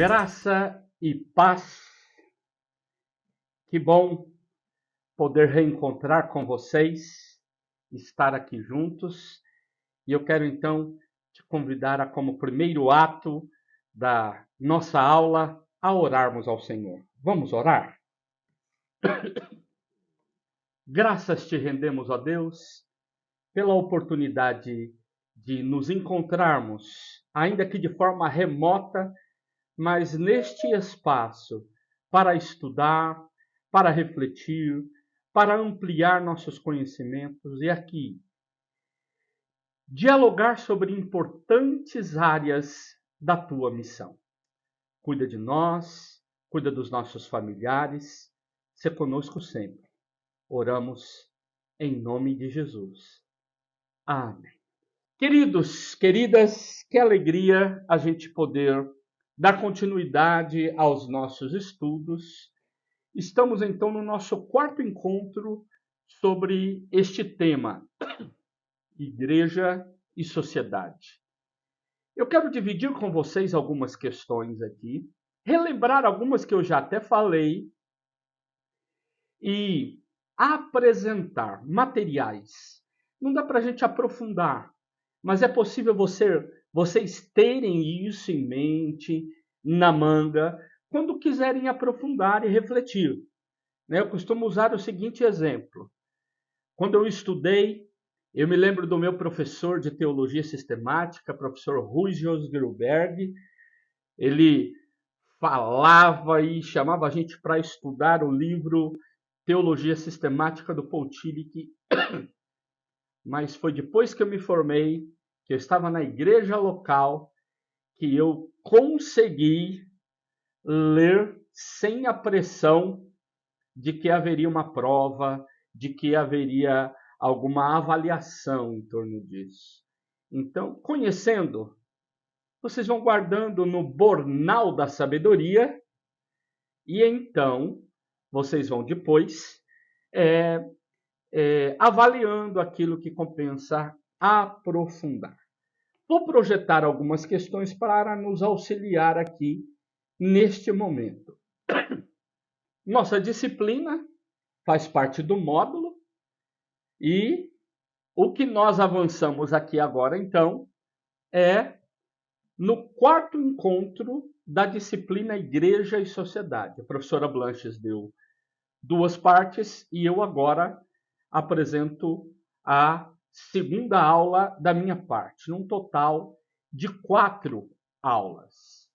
Graça e paz. Que bom poder reencontrar com vocês, estar aqui juntos. E eu quero então te convidar a, como primeiro ato da nossa aula, a orarmos ao Senhor. Vamos orar? Graças te rendemos, ó Deus, pela oportunidade de nos encontrarmos, ainda que de forma remota, mas neste espaço, para estudar, para refletir, para ampliar nossos conhecimentos e aqui dialogar sobre importantes áreas da tua missão. Cuida de nós, cuida dos nossos familiares, se conosco sempre. Oramos em nome de Jesus. Amém. Queridos, queridas, que alegria a gente poder dar continuidade aos nossos estudos. Estamos então no nosso quarto encontro sobre este tema, Igreja e Sociedade. Eu quero dividir com vocês algumas questões aqui, relembrar algumas que eu já até falei e apresentar materiais. Não dá para a gente aprofundar, mas é possível vocês terem isso em mente, na manga, quando quiserem aprofundar e refletir. Eu costumo usar o seguinte exemplo. Quando eu estudei, eu me lembro do meu professor de teologia sistemática, professor Rui Josgruberg. Ele falava e chamava a gente para estudar o livro Teologia Sistemática do Paul Tillich. Mas foi depois que eu me formei, que eu estava na igreja local, que eu consegui ler sem a pressão de que haveria uma prova, de que haveria alguma avaliação em torno disso. Então, conhecendo, vocês vão guardando no bornal da sabedoria e então vocês vão depois avaliando aquilo que compensa aprofundar. Vou projetar algumas questões para nos auxiliar aqui neste momento. Nossa disciplina faz parte do módulo e o que nós avançamos aqui agora, então, é no quarto encontro da disciplina Igreja e Sociedade. A professora Blanches deu 2 partes e eu agora apresento a segunda aula da minha parte, num total de 4 aulas.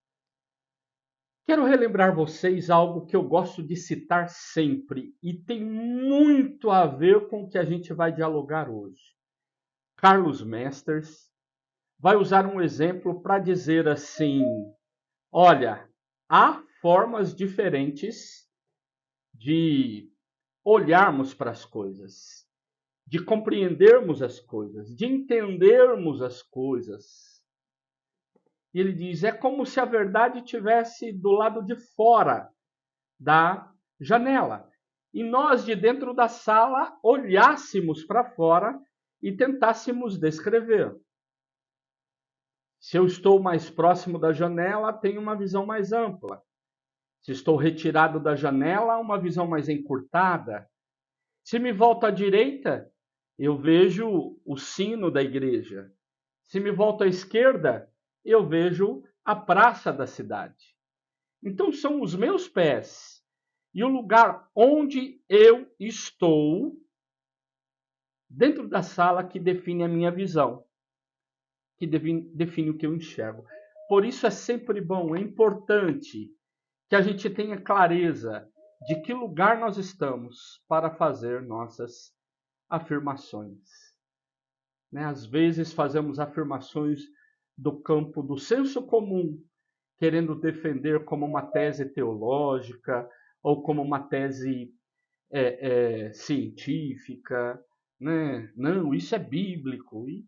Quero relembrar vocês algo que eu gosto de citar sempre e tem muito a ver com o que a gente vai dialogar hoje. Carlos Mesters vai usar um exemplo para dizer assim, olha, há formas diferentes de olharmos para as coisas, de compreendermos as coisas, de entendermos as coisas. E ele diz, é como se a verdade estivesse do lado de fora da janela. E nós, de dentro da sala, olhássemos para fora e tentássemos descrever. Se eu estou mais próximo da janela, tenho uma visão mais ampla. Se estou retirado da janela, uma visão mais encurtada. Se me volto à direita, eu vejo o sino da igreja. Se me volto à esquerda, eu vejo a praça da cidade. Então são os meus pés e o lugar onde eu estou dentro da sala que define a minha visão, que define o que eu enxergo. Por isso é sempre bom, é importante que a gente tenha clareza de que lugar nós estamos para fazer nossas afirmações. Às vezes fazemos afirmações do campo do senso comum, querendo defender como uma tese teológica ou como uma tese científica. Não, isso é bíblico. E,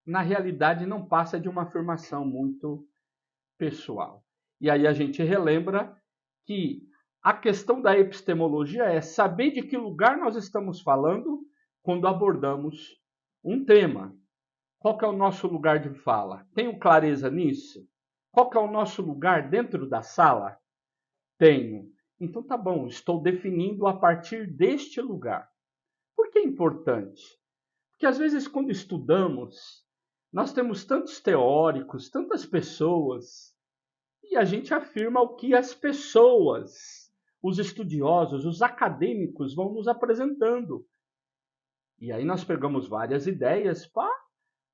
na realidade, não passa de uma afirmação muito pessoal. E aí a gente relembra que a questão da epistemologia é saber de que lugar nós estamos falando quando abordamos um tema. Qual que é o nosso lugar de fala? Tenho clareza nisso? Qual que é o nosso lugar dentro da sala? Tenho. Então tá bom, estou definindo a partir deste lugar. Por que é importante? Porque às vezes quando estudamos, nós temos tantos teóricos, tantas pessoas, e a gente afirma o que as pessoas, os estudiosos, os acadêmicos vão nos apresentando. E aí nós pegamos várias ideias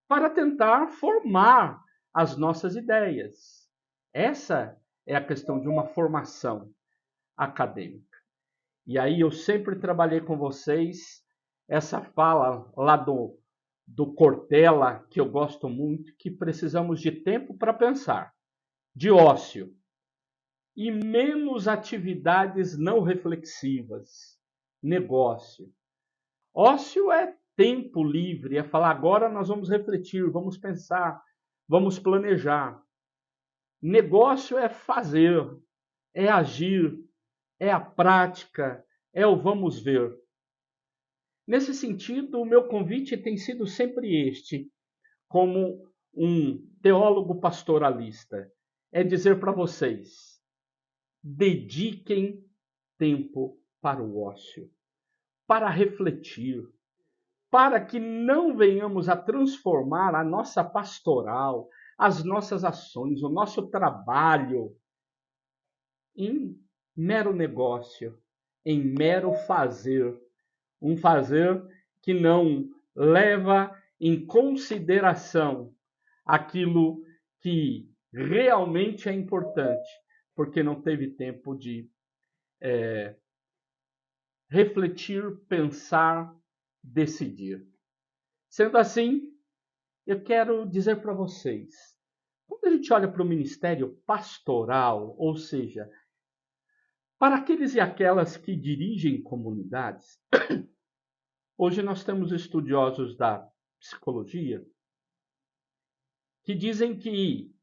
para tentar formar as nossas ideias. Essa é a questão de uma formação acadêmica. E aí eu sempre trabalhei com vocês essa fala lá do Cortella, que eu gosto muito, que precisamos de tempo para pensar, de ócio, e menos atividades não reflexivas, negócio. Ócio é tempo livre, é falar agora nós vamos refletir, vamos pensar, vamos planejar. Negócio é fazer, é agir, é a prática, é o vamos ver. Nesse sentido, o meu convite tem sido sempre este, como um teólogo pastoralista, é dizer para vocês: dediquem tempo para o ócio, para refletir, para que não venhamos a transformar a nossa pastoral, as nossas ações, o nosso trabalho em mero negócio, em mero fazer. Um fazer que não leva em consideração aquilo que realmente é importante, porque não teve tempo de refletir, pensar, decidir. Sendo assim, eu quero dizer para vocês, quando a gente olha para o ministério pastoral, ou seja, para aqueles e aquelas que dirigem comunidades, hoje nós temos estudiosos da psicologia que dizem que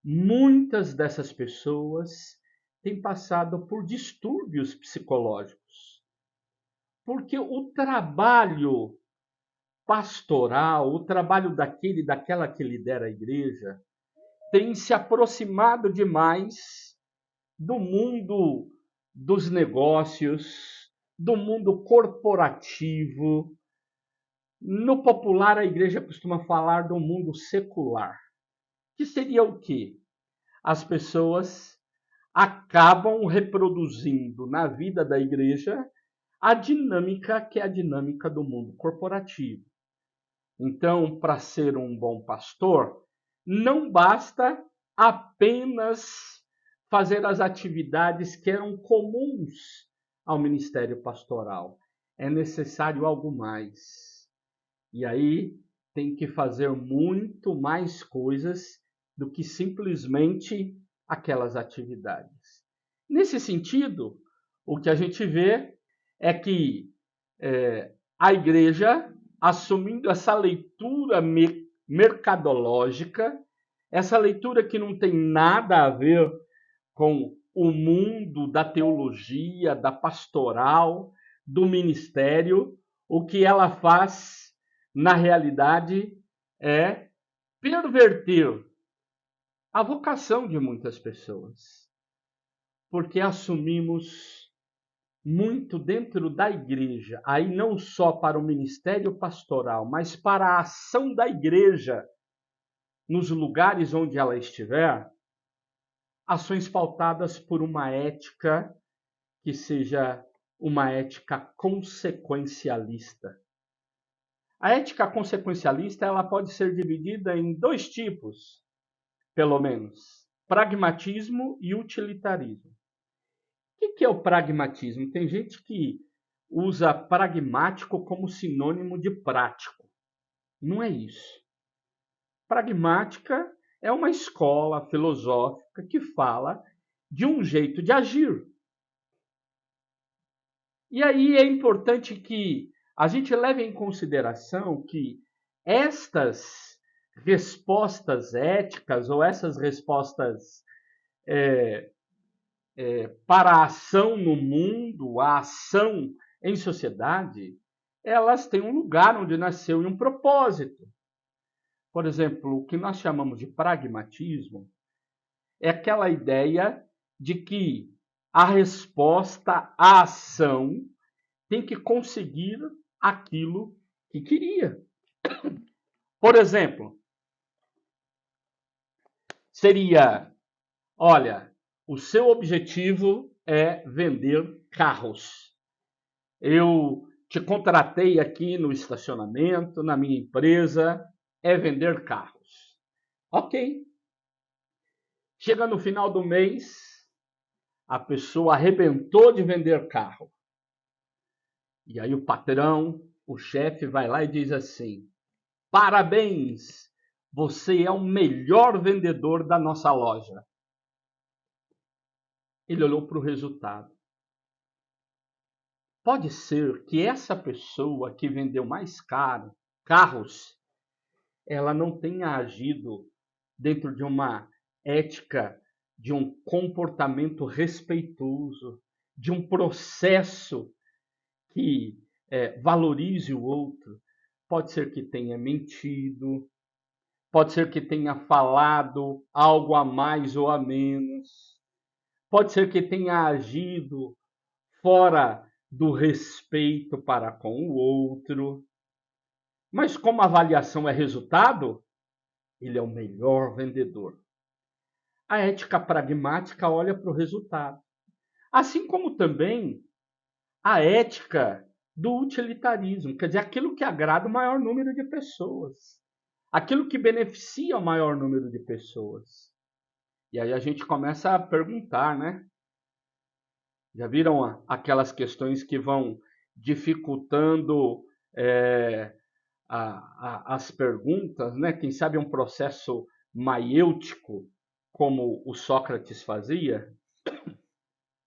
muitas dessas pessoas têm passado por distúrbios psicológicos, porque o trabalho pastoral, o trabalho daquele e daquela que lidera a igreja, tem se aproximado demais do mundo dos negócios, do mundo corporativo. No popular, a igreja costuma falar do mundo secular, que seria o quê? As pessoas acabam reproduzindo na vida da igreja a dinâmica que é a dinâmica do mundo corporativo. Então, para ser um bom pastor, não basta apenas fazer as atividades que eram comuns ao ministério pastoral. É necessário algo mais. E aí tem que fazer muito mais coisas do que simplesmente aquelas atividades. Nesse sentido, o que a gente vê é que a igreja, assumindo essa leitura mercadológica, essa leitura que não tem nada a ver com o mundo da teologia, da pastoral, do ministério, o que ela faz, na realidade, é perverter a vocação de muitas pessoas, porque assumimos muito dentro da igreja, aí não só para o ministério pastoral, mas para a ação da igreja nos lugares onde ela estiver, ações pautadas por uma ética que seja uma ética consequencialista. A ética consequencialista ela pode ser dividida em dois tipos, pelo menos: pragmatismo e utilitarismo. O que é o pragmatismo? Tem gente que usa pragmático como sinônimo de prático. Não é isso. Pragmática é uma escola filosófica que fala de um jeito de agir. E aí é importante que a gente leve em consideração que estas respostas éticas ou essas respostas para a ação no mundo, a ação em sociedade, elas têm um lugar onde nasceu e um propósito. Por exemplo, o que nós chamamos de pragmatismo é aquela ideia de que a resposta à ação tem que conseguir aquilo que queria. Por exemplo, seria, olha, o seu objetivo é vender carros. Eu te contratei aqui no estacionamento, na minha empresa, é vender carros. Ok. Chega no final do mês, a pessoa arrebentou de vender carro. E aí o patrão, o chefe, vai lá e diz assim: parabéns, você é o melhor vendedor da nossa loja. Ele olhou para o resultado. Pode ser que essa pessoa que vendeu mais caro carros, ela não tenha agido dentro de uma ética, de um comportamento respeitoso, de um processo que valorize o outro. Pode ser que tenha mentido, pode ser que tenha falado algo a mais ou a menos, pode ser que tenha agido fora do respeito para com o outro. Mas como a avaliação é resultado, ele é o melhor vendedor. A ética pragmática olha para o resultado. Assim como também a ética do utilitarismo, quer dizer, aquilo que agrada o maior número de pessoas, aquilo que beneficia o maior número de pessoas. E aí a gente começa a perguntar, né? Já viram aquelas questões que vão dificultando as perguntas, né? Quem sabe um processo maiêutico, como o Sócrates fazia?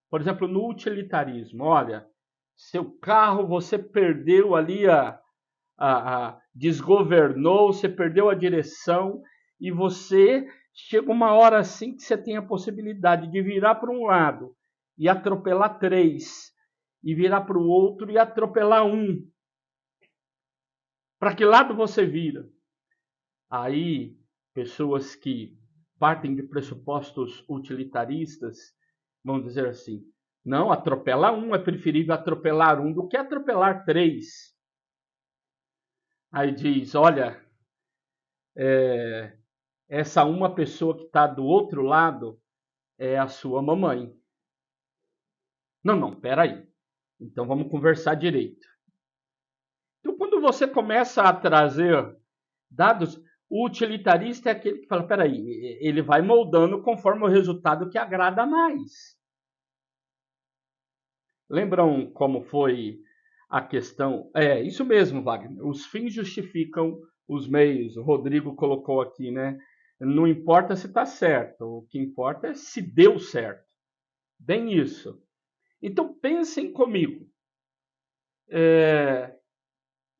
Por exemplo, no utilitarismo, olha, seu carro você perdeu ali desgovernou, você perdeu a direção e você chega uma hora assim que você tem a possibilidade de virar para um lado e atropelar 3, e virar para o outro e atropelar 1. Para que lado você vira? Aí, pessoas que partem de pressupostos utilitaristas vão dizer assim: não, atropela 1, é preferível atropelar 1 do que atropelar 3. Aí diz: olha, essa uma pessoa que está do outro lado é a sua mamãe. Não, peraí. Então vamos conversar direito. Então, quando você começa a trazer dados, o utilitarista é aquele que fala: peraí, ele vai moldando conforme o resultado que agrada mais. Lembram como foi a questão? É, isso mesmo, Wagner. Os fins justificam os meios. O Rodrigo colocou aqui, né? Não importa se está certo, o que importa é se deu certo. Bem isso. Então pensem comigo.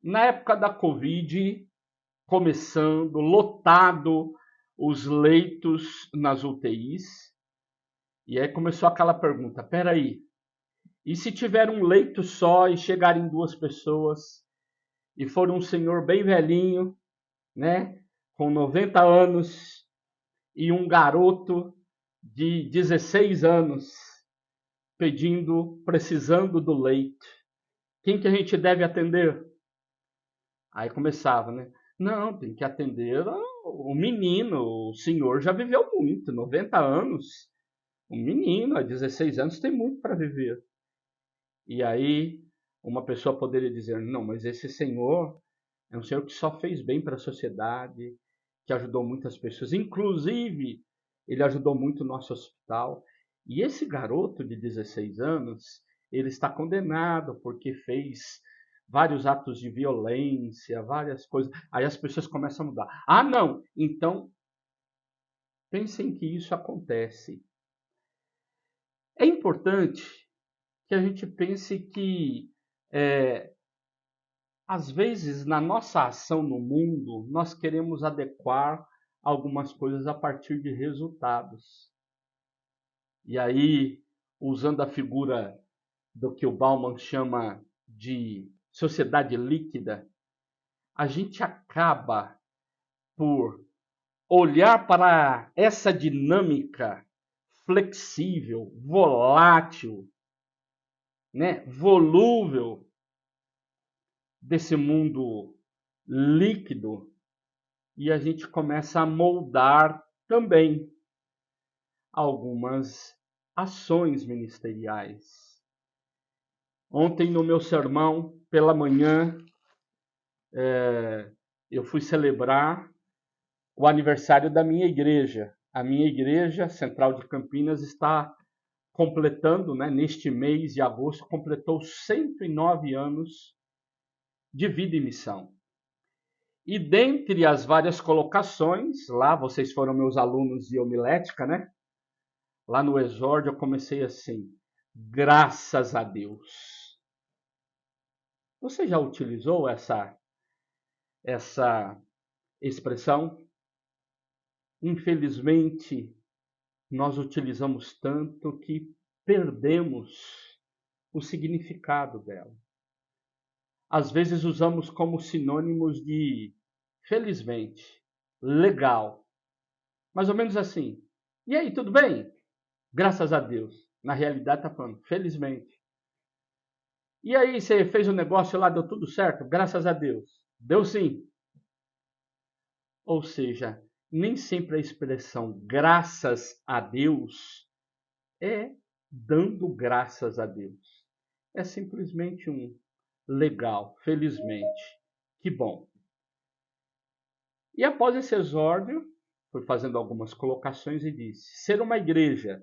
Na época da Covid, começando, lotado os leitos nas UTIs, e aí começou aquela pergunta: peraí, e se tiver um leito só e chegarem 2 pessoas, e for um senhor bem velhinho, né, com 90 anos, e um garoto de 16 anos precisando do leito, quem que a gente deve atender? Aí começava, né? Não, tem que atender o menino, o senhor já viveu muito, 90 anos. O menino, a 16 anos, tem muito para viver. E aí uma pessoa poderia dizer: não, mas esse senhor é um senhor que só fez bem para a sociedade, que ajudou muitas pessoas, inclusive ele ajudou muito o nosso hospital. E esse garoto de 16 anos, ele está condenado porque fez vários atos de violência, várias coisas. Aí as pessoas começam a mudar. Ah, não, então pensem que isso acontece. É importante que a gente pense que às vezes, na nossa ação no mundo, nós queremos adequar algumas coisas a partir de resultados. E aí, usando a figura do que o Bauman chama de sociedade líquida, a gente acaba por olhar para essa dinâmica flexível, volátil, né, volúvel desse mundo líquido, e a gente começa a moldar também algumas ações ministeriais. Ontem, no meu sermão, pela manhã, eu fui celebrar o aniversário da minha igreja. A minha igreja, Central de Campinas, está completando, né, neste mês de agosto, completou 109 anos de vida e missão. E dentre as várias colocações, lá vocês foram meus alunos de homilética, né? Lá no exórdio eu comecei assim: graças a Deus. Você já utilizou essa expressão? Infelizmente, nós utilizamos tanto que perdemos o significado dela. Às vezes usamos como sinônimos de felizmente, legal. Mais ou menos assim. E aí, tudo bem? Graças a Deus. Na realidade está falando, felizmente. E aí, você fez o negócio lá, deu tudo certo? Graças a Deus. Deu sim. Ou seja, nem sempre a expressão graças a Deus é dando graças a Deus. É simplesmente um legal, felizmente. Que bom. E após esse exórdio, foi fazendo algumas colocações e disse: ser uma igreja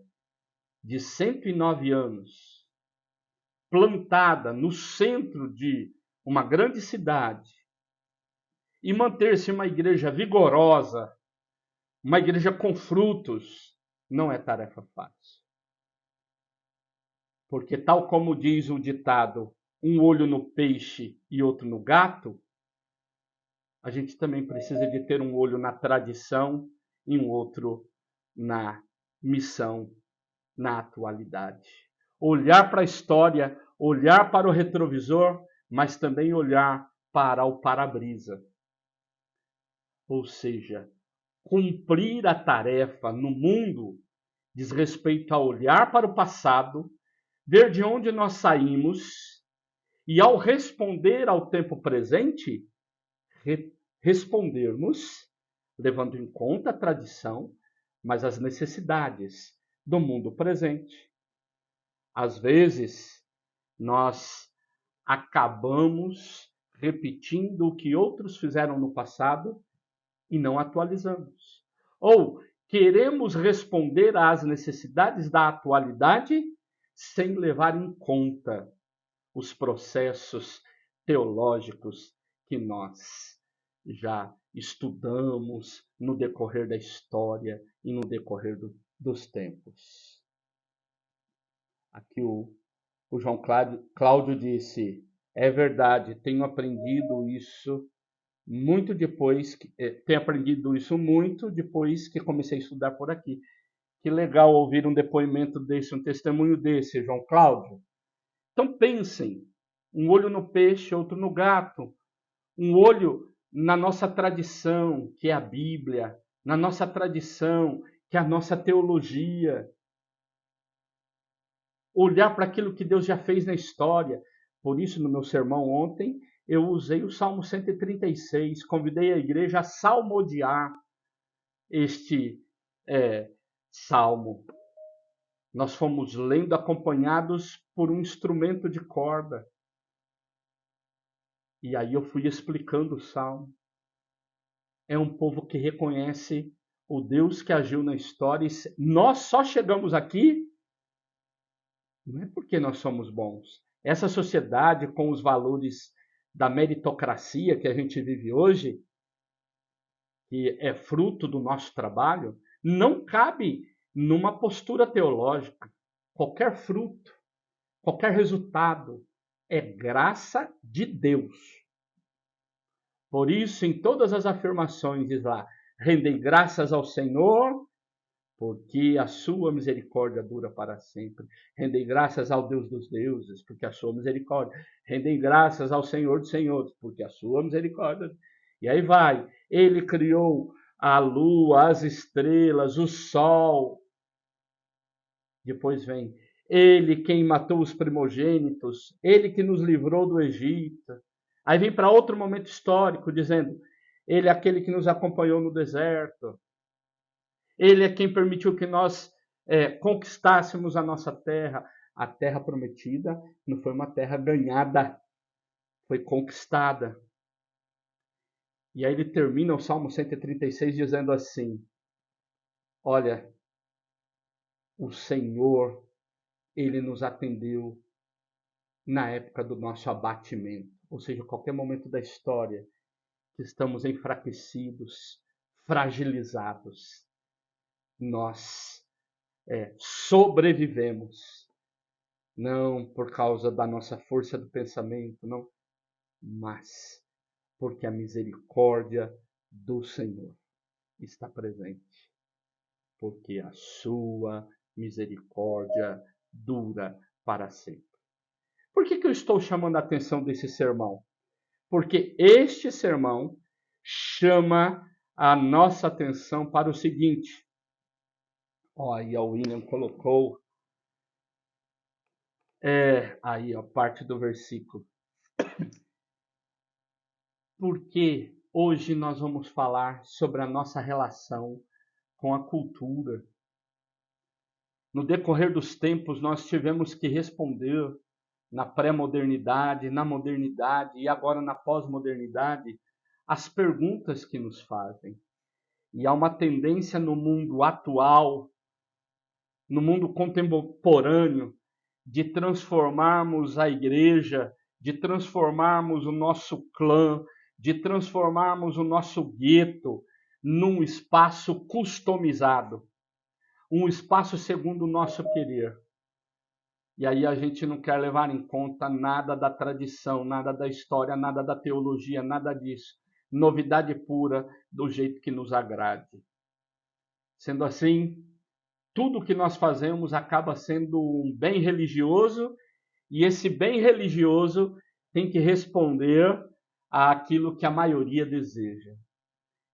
de 109 anos, plantada no centro de uma grande cidade, e manter-se uma igreja vigorosa, uma igreja com frutos, não é tarefa fácil. Porque, tal como diz o ditado, um olho no peixe e outro no gato, a gente também precisa de ter um olho na tradição e um outro na missão, na atualidade. Olhar para a história, olhar para o retrovisor, mas também olhar para o para-brisa. Ou seja, cumprir a tarefa no mundo diz respeito a olhar para o passado, ver de onde nós saímos e, ao responder ao tempo presente, respondermos levando em conta a tradição, mas as necessidades do mundo presente. Às vezes, nós acabamos repetindo o que outros fizeram no passado e não atualizamos. Ou queremos responder às necessidades da atualidade sem levar em conta os processos teológicos que nós já estudamos no decorrer da história e no decorrer dos tempos. Aqui o João Cláudio disse: é verdade, tenho aprendido isso muito depois que comecei a estudar por aqui. Que legal ouvir um depoimento desse, um testemunho desse, João Cláudio. Então pensem, um olho no peixe, outro no gato, um olho na nossa tradição, que é a Bíblia, na nossa tradição, que é a nossa teologia. Olhar para aquilo que Deus já fez na história. Por isso, no meu sermão ontem, eu usei o Salmo 136, convidei a igreja a salmodiar este salmo. Nós fomos lendo acompanhados por um instrumento de corda. E aí eu fui explicando o salmo. É um povo que reconhece o Deus que agiu na história. E nós só chegamos aqui não é porque nós somos bons. Essa sociedade, com os valores da meritocracia que a gente vive hoje, que é fruto do nosso trabalho, não cabe numa postura teológica. Qualquer fruto, qualquer resultado é graça de Deus. Por isso, em todas as afirmações diz lá: rendei graças ao Senhor, porque a sua misericórdia dura para sempre. Rendei graças ao Deus dos deuses, porque a sua misericórdia. Rendei graças ao Senhor dos senhores, porque a sua misericórdia. E aí vai. Ele criou a lua, as estrelas, o sol. Depois vem ele quem matou os primogênitos, ele que nos livrou do Egito. Aí vem para outro momento histórico, dizendo, ele é aquele que nos acompanhou no deserto. Ele é quem permitiu que nós conquistássemos a nossa terra. A terra prometida não foi uma terra ganhada, foi conquistada. E aí ele termina o Salmo 136 dizendo assim, olha, o Senhor, ele nos atendeu na época do nosso abatimento. Ou seja, qualquer momento da história que estamos enfraquecidos, fragilizados, nós sobrevivemos. Não por causa da nossa força do pensamento, não, mas porque a misericórdia do Senhor está presente. Porque a sua misericórdia dura para sempre. Por que eu estou chamando a atenção desse sermão? Porque este sermão chama a nossa atenção para o seguinte. Aí o William colocou aí a parte do versículo. Porque hoje nós vamos falar sobre a nossa relação com a cultura. No decorrer dos tempos, nós tivemos que responder na pré-modernidade, na modernidade e agora na pós-modernidade as perguntas que nos fazem. E há uma tendência no mundo atual, no mundo contemporâneo, de transformarmos a igreja, de transformarmos o nosso clã, de transformarmos o nosso gueto num espaço customizado, um espaço segundo o nosso querer. E aí a gente não quer levar em conta nada da tradição, nada da história, nada da teologia, nada disso. Novidade pura, do jeito que nos agrade. Sendo assim, tudo que nós fazemos acaba sendo um bem religioso, e esse bem religioso tem que responder àquilo que a maioria deseja.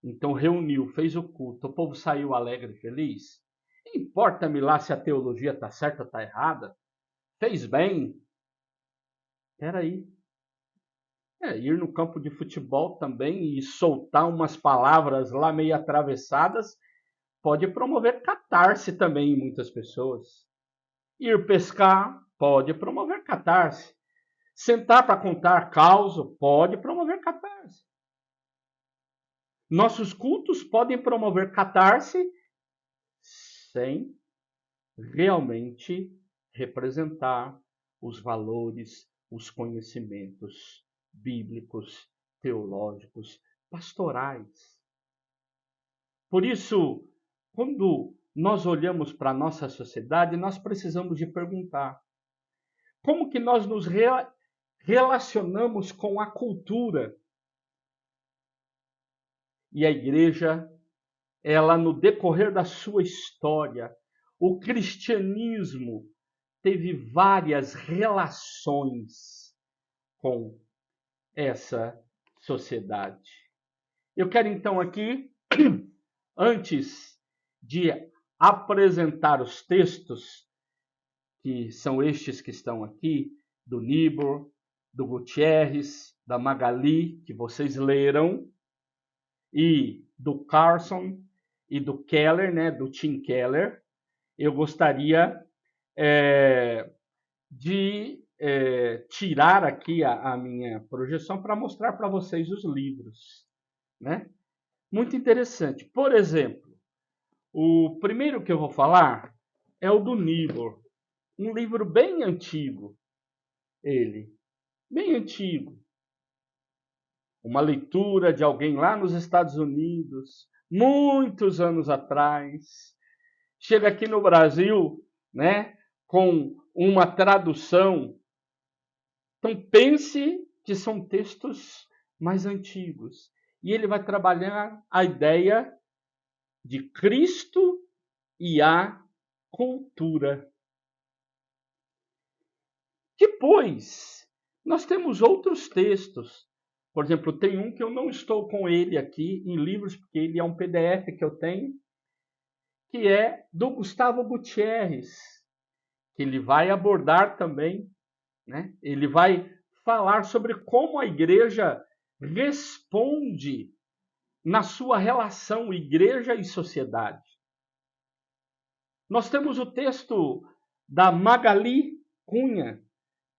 Então reuniu, fez o culto, o povo saiu alegre e feliz. Importa-me lá se a teologia está certa ou está errada. Fez bem. Peraí. Ir no campo de futebol também e soltar umas palavras lá meio atravessadas pode promover catarse também em muitas pessoas. Ir pescar pode promover catarse. Sentar para contar causa pode promover catarse. Nossos cultos podem promover catarse sem realmente representar os valores, os conhecimentos bíblicos, teológicos, pastorais. Por isso, quando nós olhamos para a nossa sociedade, nós precisamos de perguntar como que nós nos relacionamos com a cultura. E a igreja, ela no decorrer da sua história, o cristianismo teve várias relações com essa sociedade. Eu quero então aqui, antes de apresentar os textos, que são estes que estão aqui, do Nibor, do Gutierrez, da Magali, que vocês leram, e do Carson e do Keller, né, do Tim Keller, eu gostaria de tirar aqui a minha projeção para mostrar para vocês os livros, né? Muito interessante. Por exemplo, o primeiro que eu vou falar é o do Nibor, um livro bem antigo, bem antigo. Uma leitura de alguém lá nos Estados Unidos, muitos anos atrás. Chega aqui no Brasil, né, com uma tradução. Então pense que são textos mais antigos. E ele vai trabalhar a ideia de Cristo e a cultura. Depois, nós temos outros textos Por exemplo, tem um que eu não estou com ele aqui em livros, porque ele é um PDF que eu tenho, que é do Gustavo Gutierrez, que ele vai abordar também, né? Ele vai falar sobre como a igreja responde na sua relação igreja e sociedade. Nós temos o texto da Magali Cunha,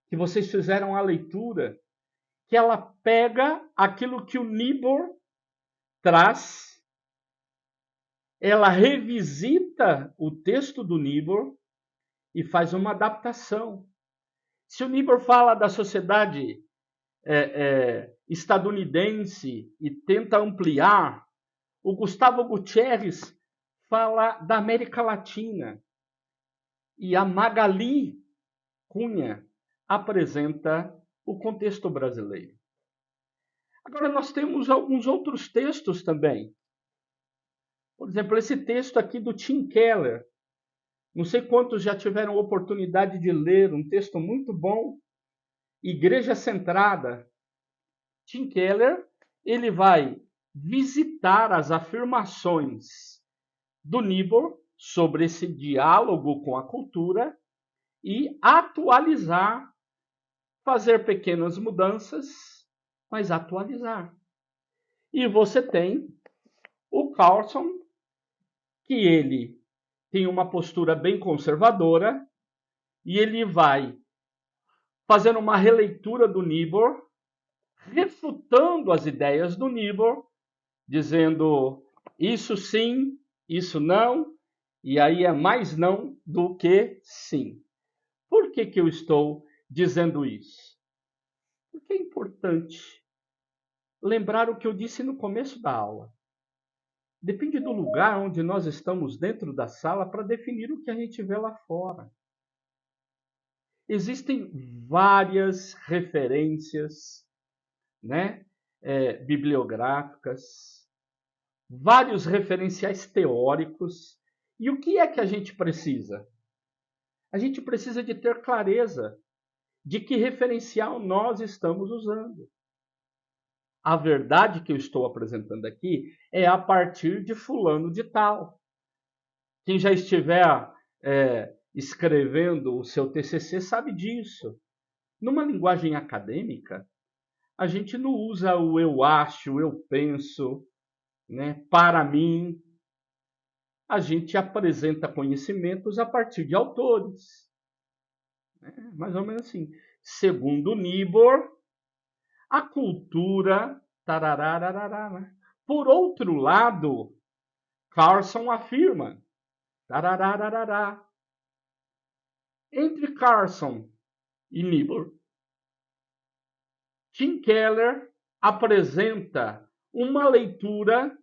que vocês fizeram a leitura, que ela pega aquilo que o Niebuhr traz, ela revisita o texto do Niebuhr e faz uma adaptação. Se o Niebuhr fala da sociedade estadunidense e tenta ampliar, o Gustavo Gutierrez fala da América Latina e a Magali Cunha apresenta o contexto brasileiro. Agora, nós temos alguns outros textos também. Por exemplo, esse texto aqui do Tim Keller. Não sei quantos já tiveram oportunidade de ler, um texto muito bom. Igreja Centrada. Tim Keller, ele vai visitar as afirmações do Niebuhr sobre esse diálogo com a cultura e atualizar, fazer pequenas mudanças, mas atualizar. E você tem o Carlson, que ele tem uma postura bem conservadora e ele vai fazendo uma releitura do Niebuhr, refutando as ideias do Niebuhr, dizendo isso sim, isso não, e aí é mais não do que sim. Por que eu estou dizendo isso? Porque é importante lembrar o que eu disse no começo da aula. Depende do lugar onde nós estamos dentro da sala para definir o que a gente vê lá fora. Existem várias referências, né, bibliográficas, vários referenciais teóricos. E o que é que a gente precisa? A gente precisa de ter clareza de que referencial nós estamos usando. A verdade que eu estou apresentando aqui é a partir de fulano de tal. Quem já estiver escrevendo o seu TCC sabe disso. Numa linguagem acadêmica, a gente não usa o eu acho, eu penso, né, para mim. A gente apresenta conhecimentos a partir de autores. Mais ou menos assim. Segundo Niebuhr, a cultura... Tararararara. Por outro lado, Carlson afirma... Tararararara. Entre Carlson e Niebuhr, Tim Keller apresenta uma leitura,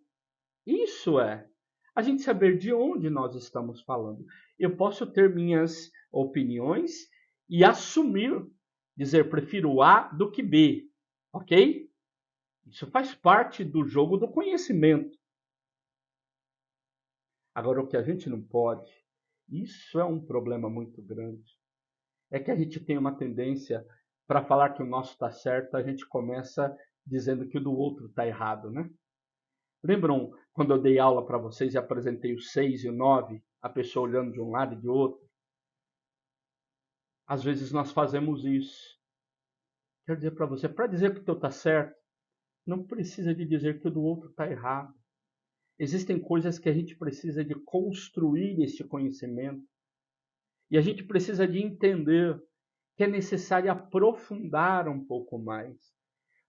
isso é, a gente saber de onde nós estamos falando. Eu posso ter minhas opiniões e assumir, dizer, prefiro A do que B, ok? Isso faz parte do jogo do conhecimento. Agora, o que a gente não pode, isso é um problema muito grande, é que a gente tem uma tendência, para falar que o nosso está certo, a gente começa dizendo que o do outro está errado, né? Lembram quando eu dei aula para vocês e apresentei o 6 e o 9, a pessoa olhando de um lado e de outro? Às vezes nós fazemos isso. Quero dizer para você, para dizer que o teu está certo, não precisa de dizer que o do outro está errado. Existem coisas que a gente precisa de construir este conhecimento. E a gente precisa de entender que é necessário aprofundar um pouco mais.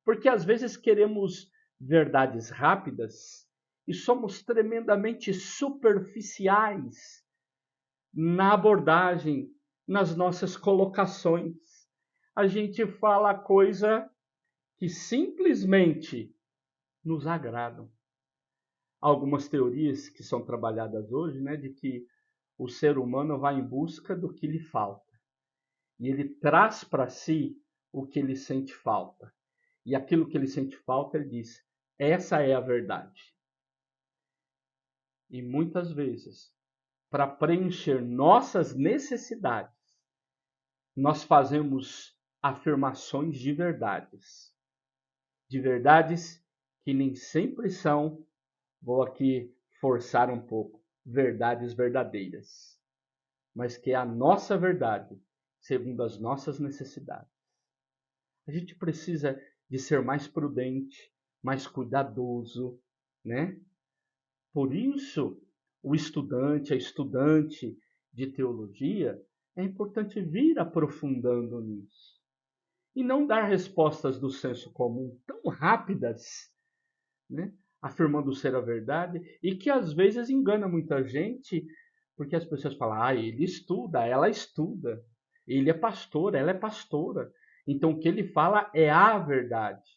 Porque às vezes queremos verdades rápidas e somos tremendamente superficiais na abordagem, nas nossas colocações. A gente fala coisa que simplesmente nos agradam. Algumas teorias que são trabalhadas hoje, né, de que o ser humano vai em busca do que lhe falta. E ele traz para si o que ele sente falta. E aquilo que ele sente falta, ele diz, essa é a verdade. E muitas vezes, para preencher nossas necessidades, nós fazemos afirmações de verdades. de verdades que nem sempre são, vou aqui forçar um pouco, verdades verdadeiras, mas que é a nossa verdade, segundo as nossas necessidades. A gente precisa de ser mais prudente, mais cuidadoso, né? Por isso, o estudante, a estudante de teologia, é importante vir aprofundando nisso. E não dar respostas do senso comum tão rápidas, né? Afirmando ser a verdade, e que às vezes engana muita gente, porque as pessoas falam, ele estuda, ela estuda, ele é pastor, ela é pastora. Então o que ele fala é a verdade.